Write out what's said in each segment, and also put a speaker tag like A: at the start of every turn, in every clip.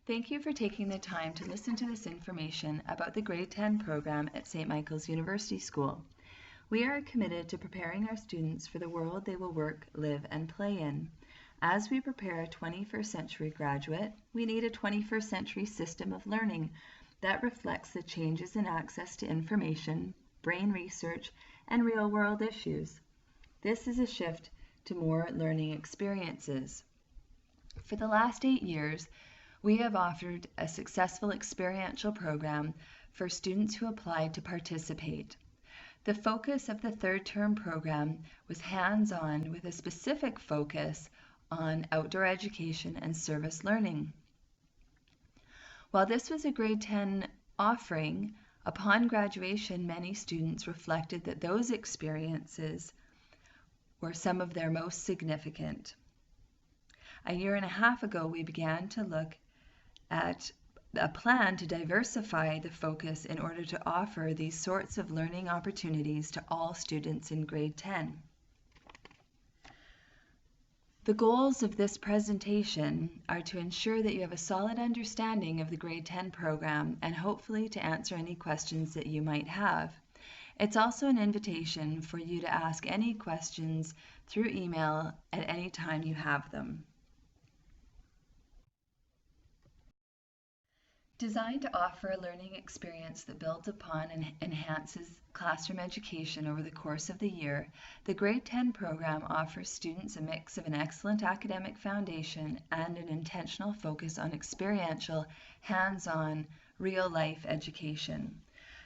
A: Thank you for taking the time to listen to this information about the Grade 10 program at St. Michael's University School. We are committed to preparing our students for the world they will work, live, and play in. As we prepare a 21st century graduate, we need a 21st century system of learning that reflects the changes in access to information, brain research, and real-world issues. This is a shift to more learning experiences. For the last 8 years, we have offered a successful experiential program for students who applied to participate. The focus of the third term program was hands-on with a specific focus on outdoor education and service learning. While this was a grade 10 offering, upon graduation, many students reflected that those experiences were some of their most significant. A year and a half ago, we began to look at a plan to diversify the focus in order to offer these sorts of learning opportunities to all students in grade 10. The goals of this presentation are to ensure that you have a solid understanding of the grade 10 program and hopefully to answer any questions that you might have. It's also an invitation for you to ask any questions through email at any time you have them. Designed to offer a learning experience that builds upon and enhances classroom education over the course of the year, the Grade 10 program offers students a mix of an excellent academic foundation and an intentional focus on experiential, hands-on, real-life education.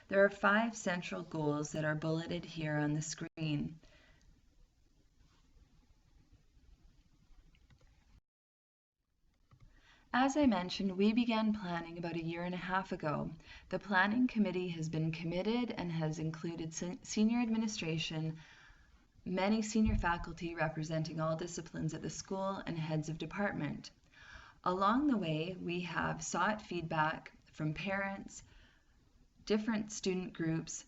A: There are 5 central goals that are bulleted here on the screen. As I mentioned, we began planning about a year and a half ago. The planning committee has been committed and has included senior administration, many senior faculty representing all disciplines at the school, and heads of department. Along the way, we have sought feedback from parents, different student groups,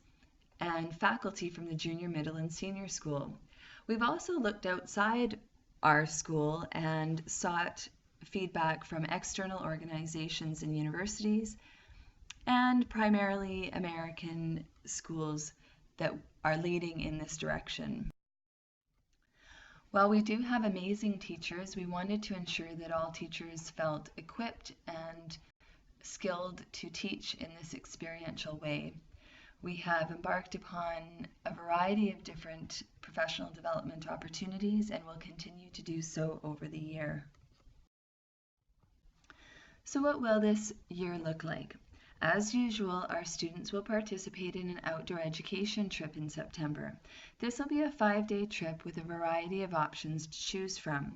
A: and faculty from the junior, middle, and senior school. We've also looked outside our school and sought feedback from external organizations and universities, and primarily American schools that are leading in this direction. While we do have amazing teachers, we wanted to ensure that all teachers felt equipped and skilled to teach in this experiential way. We have embarked upon a variety of different professional development opportunities and will continue to do so over the year. So what will this year look like? As usual, our students will participate in an outdoor education trip in September. This will be a 5-day trip with a variety of options to choose from.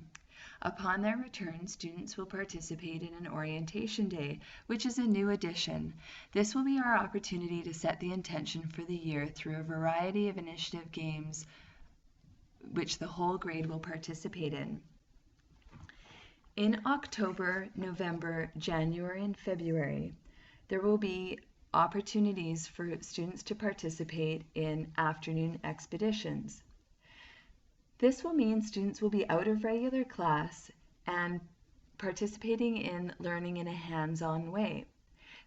A: Upon their return, students will participate in an orientation day, which is a new addition. This will be our opportunity to set the intention for the year through a variety of initiative games which the whole grade will participate in. In October, November, January, and February, there will be opportunities for students to participate in afternoon expeditions. This will mean students will be out of regular class and participating in learning in a hands-on way.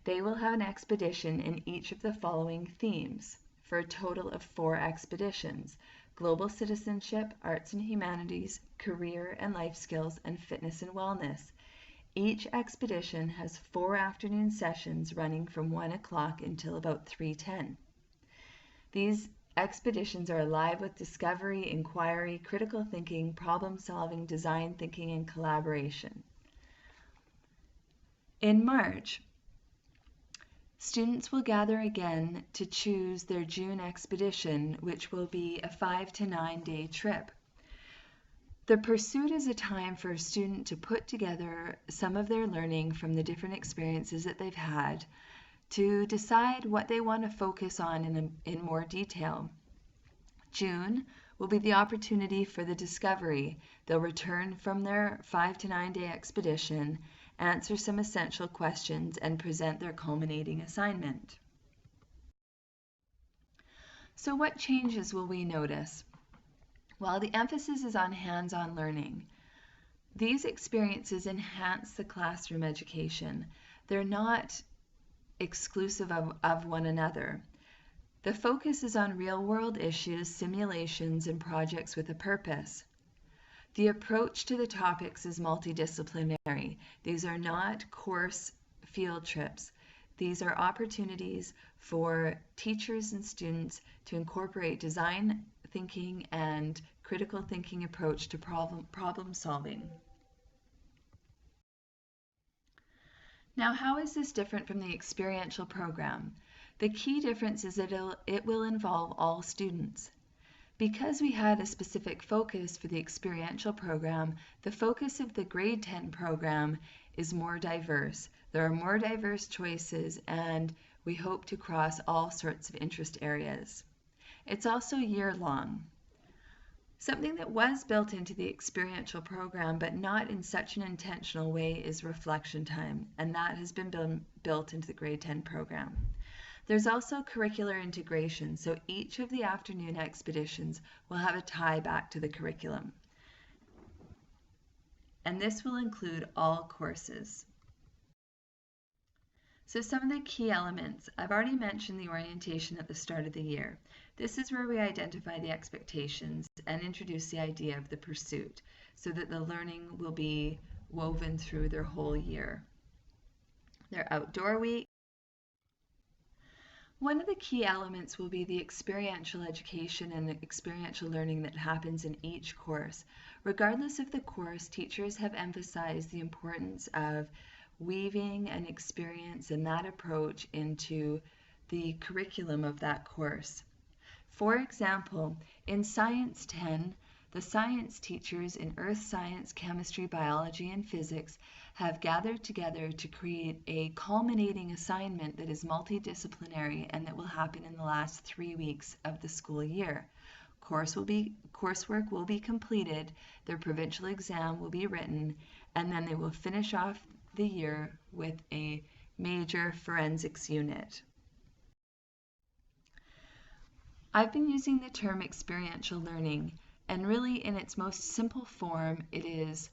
A: They will have an expedition in each of the following themes for a total of 4 expeditions: global citizenship, arts and humanities, career and life skills, and fitness and wellness. Each expedition has 4 afternoon sessions running from 1 o'clock until about 3:10. These expeditions are alive with discovery, inquiry, critical thinking, problem solving, design thinking, and collaboration. In March, students will gather again to choose their June expedition, which will be a 5 to 9 day trip. The pursuit is a time for a student to put together some of their learning from the different experiences that they've had, to decide what they want to focus on in more detail. June will be the opportunity for the discovery. They'll return from their 5 to 9 day expedition, answer some essential questions, and present their culminating assignment. So what changes will we notice? While the emphasis is on hands-on learning, These experiences enhance the classroom education. They're not exclusive of one another. The focus is on real-world issues, simulations, and projects with a purpose. The approach to the topics is multidisciplinary. These are not course field trips. These are opportunities for teachers and students to incorporate design thinking and critical thinking approach to problem solving. Now, how is this different from the experiential program? The key difference is that it will involve all students. Because we had a specific focus for the experiential program, the focus of the grade 10 program is more diverse. There are more diverse choices, and we hope to cross all sorts of interest areas. It's also year-long. Something that was built into the experiential program, but not in such an intentional way, is reflection time, and that has been built into the grade 10 program. There's also curricular integration, so each of the afternoon expeditions will have a tie back to the curriculum. And this will include all courses. So some of the key elements, I've already mentioned the orientation at the start of the year. This is where we identify the expectations and introduce the idea of the pursuit so that the learning will be woven through their whole year. Their outdoor week. One of the key elements will be the experiential education and the experiential learning that happens in each course. Regardless of the course, teachers have emphasized the importance of weaving an experience and that approach into the curriculum of that course. For example, in Science 10, the science teachers in earth science, chemistry, biology, and physics have gathered together to create a culminating assignment that is multidisciplinary and that will happen in the last 3 weeks of the school year. Coursework will be completed, their provincial exam will be written, and then they will finish off the year with a major forensics unit. I've been using the term experiential learning, and really in its most simple form, it is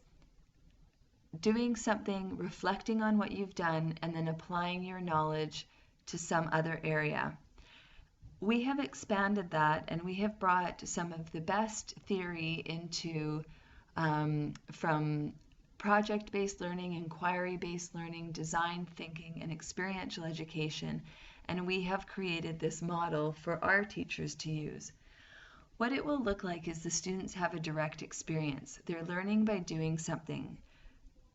A: doing something, reflecting on what you've done, and then applying your knowledge to some other area. We have expanded that, and we have brought some of the best theory into from project-based learning, inquiry-based learning, design thinking, and experiential education, and we have created this model for our teachers to use. What it will look like is the students have a direct experience. They're learning by doing something.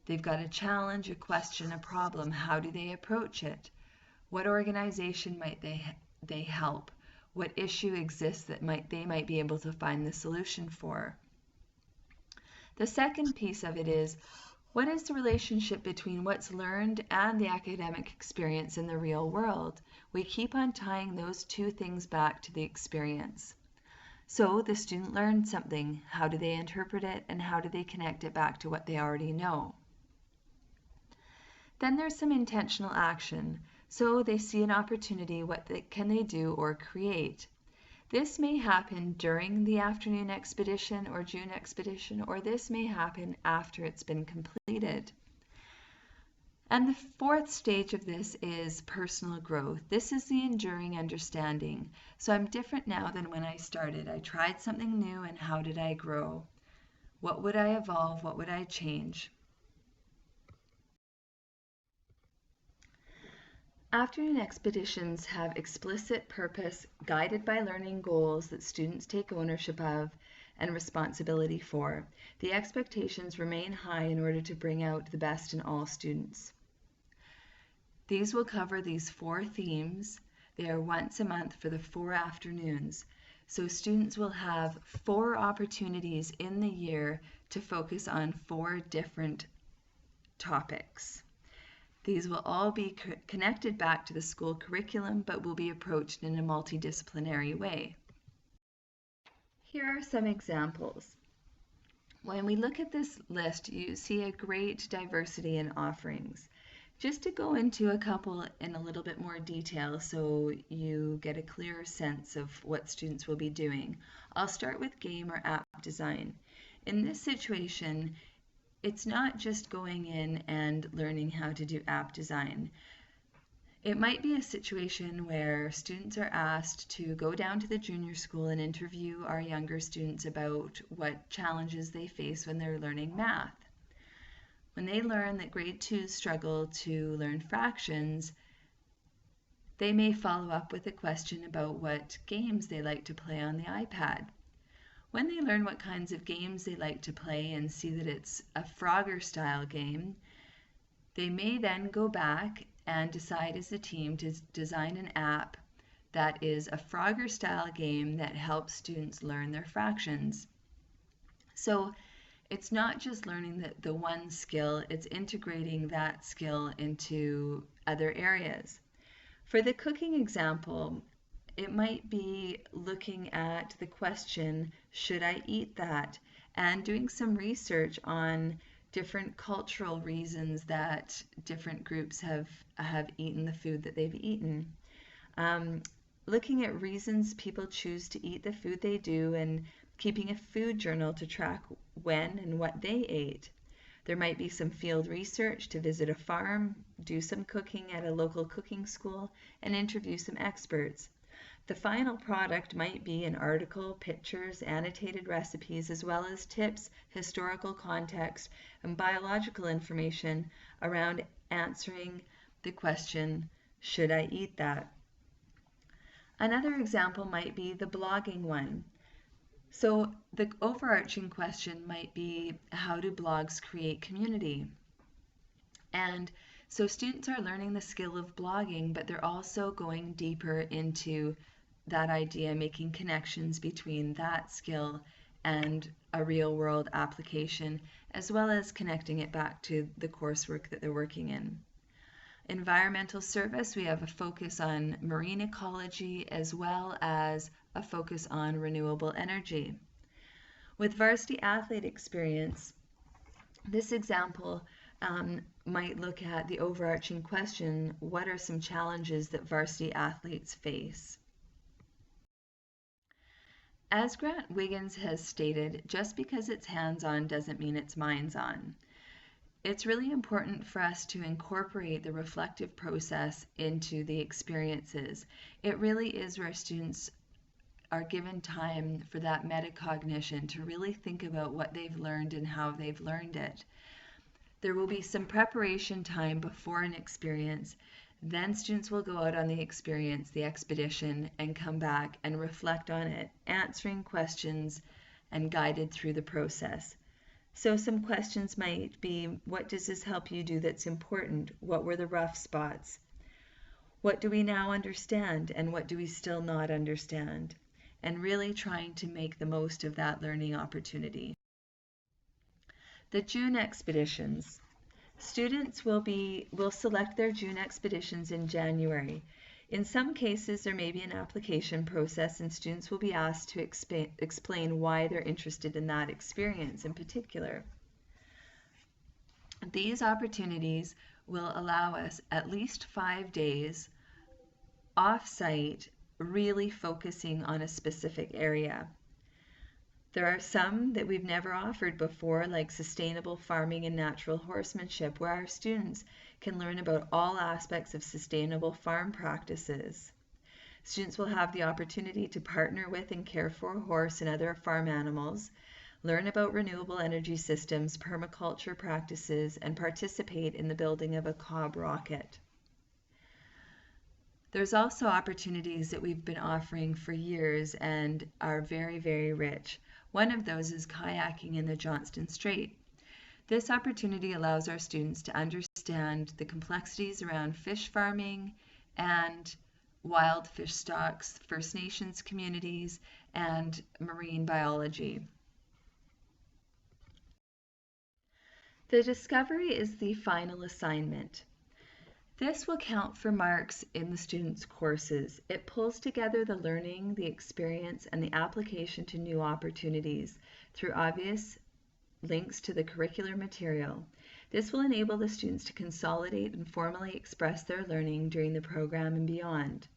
A: They've got a challenge, a question, a problem. How do they approach it? What organization might they help? What issue exists that they might be able to find the solution for? The second piece of it is, what is the relationship between what's learned and the academic experience in the real world? We keep on tying those two things back to the experience. So the student learned something. How do they interpret it, and how do they connect it back to what they already know? Then there's some intentional action. So they see an opportunity, can they do or create? This may happen during the afternoon expedition or June expedition, or this may happen after it's been completed. And the fourth stage of this is personal growth. This is the enduring understanding. So I'm different now than when I started. I tried something new, and how did I grow? What would I evolve? What would I change? Afternoon expeditions have explicit purpose, guided by learning goals that students take ownership of and responsibility for. The expectations remain high in order to bring out the best in all students. These will cover these 4 themes. They are once a month for the 4 afternoons. So students will have 4 opportunities in the year to focus on 4 different topics. These will all be connected back to the school curriculum, but will be approached in a multidisciplinary way. Here are some examples. When we look at this list, you see a great diversity in offerings. Just to go into a couple in a little bit more detail so you get a clearer sense of what students will be doing, I'll start with game or app design. In this situation, it's not just going in and learning how to do app design. It might be a situation where students are asked to go down to the junior school and interview our younger students about what challenges they face when they're learning math. When they learn that grade 2s struggle to learn fractions, they may follow up with a question about what games they like to play on the iPad. When they learn what kinds of games they like to play and see that it's a Frogger style game, they may then go back and decide as a team to design an app that is a Frogger style game that helps students learn their fractions. So it's not just learning the one skill, it's integrating that skill into other areas. For the cooking example, it might be looking at the question, should I eat that? And doing some research on different cultural reasons that different groups have eaten the food that they've eaten. Looking at reasons people choose to eat the food they do and keeping a food journal to track when and what they ate. There might be some field research to visit a farm, do some cooking at a local cooking school, and interview some experts. The final product might be an article, pictures, annotated recipes, as well as tips, historical context, and biological information around answering the question, should I eat that? Another example might be the blogging one. So the overarching question might be, how do blogs create community? And so students are learning the skill of blogging, but they're also going deeper into that idea, making connections between that skill and a real world application, as well as connecting it back to the coursework that they're working in. Environmental service, we have a focus on marine ecology as well as a focus on renewable energy. With varsity athlete experience, this example might look at the overarching question, what are some challenges that varsity athletes face? As Grant Wiggins has stated, just because it's hands-on doesn't mean it's minds-on. It's really important for us to incorporate the reflective process into the experiences. It really is where students are given time for that metacognition to really think about what they've learned and how they've learned it. There will be some preparation time before an experience. Then students will go out on the experience, the expedition, and come back and reflect on it, answering questions and guided through the process. So some questions might be, what does this help you do that's important? What were the rough spots? What do we now understand and what do we still not understand? And really trying to make the most of that learning opportunity. The June expeditions. Students will select their June expeditions in January. In some cases, there may be an application process and students will be asked to explain why they're interested in that experience in particular. These opportunities will allow us at least 5 days off-site, really focusing on a specific area. There are some that we've never offered before, like sustainable farming and natural horsemanship, where our students can learn about all aspects of sustainable farm practices. Students will have the opportunity to partner with and care for a horse and other farm animals, learn about renewable energy systems, permaculture practices, and participate in the building of a cob rocket. There's also opportunities that we've been offering for years and are very, very rich. One of those is kayaking in the Johnston Strait. This opportunity allows our students to understand the complexities around fish farming and wild fish stocks, First Nations communities, and marine biology. The discovery is the final assignment. This will count for marks in the students' courses. It pulls together the learning, the experience, and the application to new opportunities through obvious links to the curricular material. This will enable the students to consolidate and formally express their learning during the program and beyond.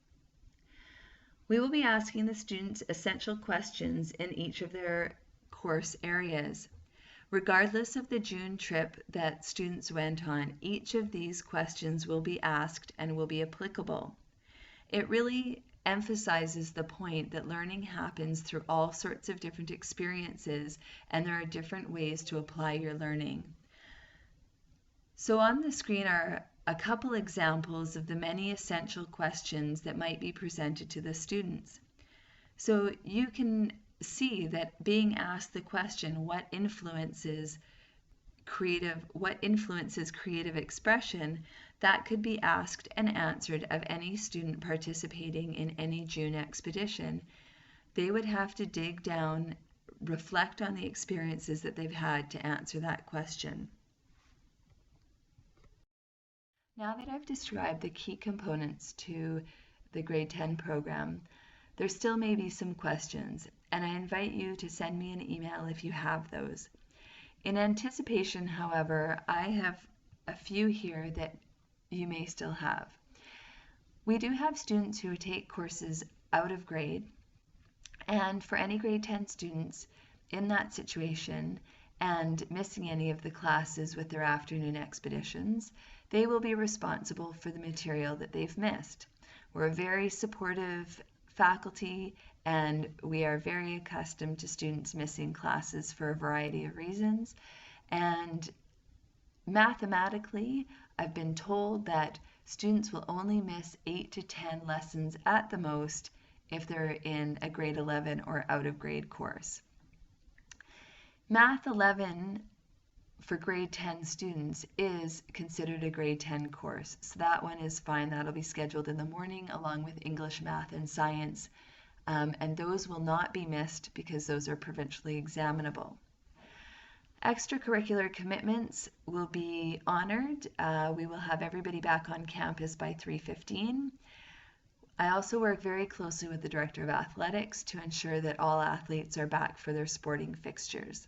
A: We will be asking the students essential questions in each of their course areas. Regardless of the June trip that students went on, each of these questions will be asked and will be applicable. It really emphasizes the point that learning happens through all sorts of different experiences, and there are different ways to apply your learning. So on the screen are a couple examples of the many essential questions that might be presented to the students. So you can see that being asked the question, what influences creative expression, that could be asked and answered of any student participating in any June expedition. They would have to dig down, reflect on the experiences that they've had to answer that question. Now that I've described the key components to the grade 10 program, there still may be some questions, and I invite you to send me an email if you have those. In anticipation, however, I have a few here that you may still have. We do have students who take courses out of grade, and for any grade 10 students in that situation and missing any of the classes with their afternoon expeditions, they will be responsible for the material that they've missed. We're a very supportive faculty, and we are very accustomed to students missing classes for a variety of reasons. And mathematically, I've been told that students will only miss 8 to 10 lessons at the most if they're in a grade 11 or out of grade course. Math 11 for grade 10 students is considered a grade 10 course, so that one is fine. That'll be scheduled in the morning along with English, math, and science, and those will not be missed because those are provincially examinable. Extracurricular commitments will be honored. We will have everybody back on campus by 3:15. I also work very closely with the Director of Athletics to ensure that all athletes are back for their sporting fixtures.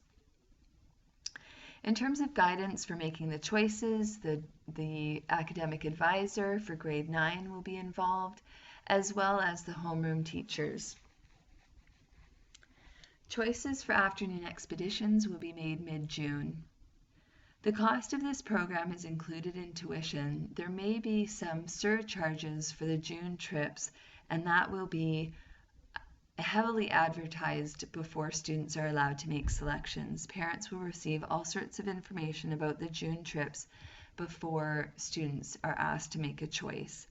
A: In terms of guidance for making the choices, the academic advisor for grade 9 will be involved, as well as the homeroom teachers. Choices for afternoon expeditions will be made mid-June. The cost of this program is included in tuition. There may be some surcharges for the June trips, and that will be heavily advertised before students are allowed to make selections. Parents will receive all sorts of information about the June trips before students are asked to make a choice.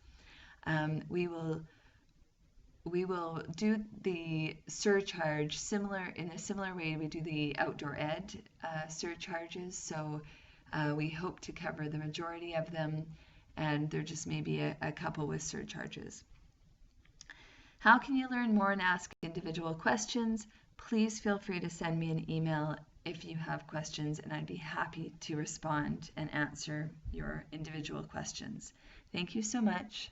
A: We will do the surcharge in a similar way we do the outdoor ed surcharges, so we hope to cover the majority of them, and there just may be a couple with surcharges. How can you learn more and ask individual questions? Please feel free to send me an email if you have questions, and I'd be happy to respond and answer your individual questions. Thank you so much.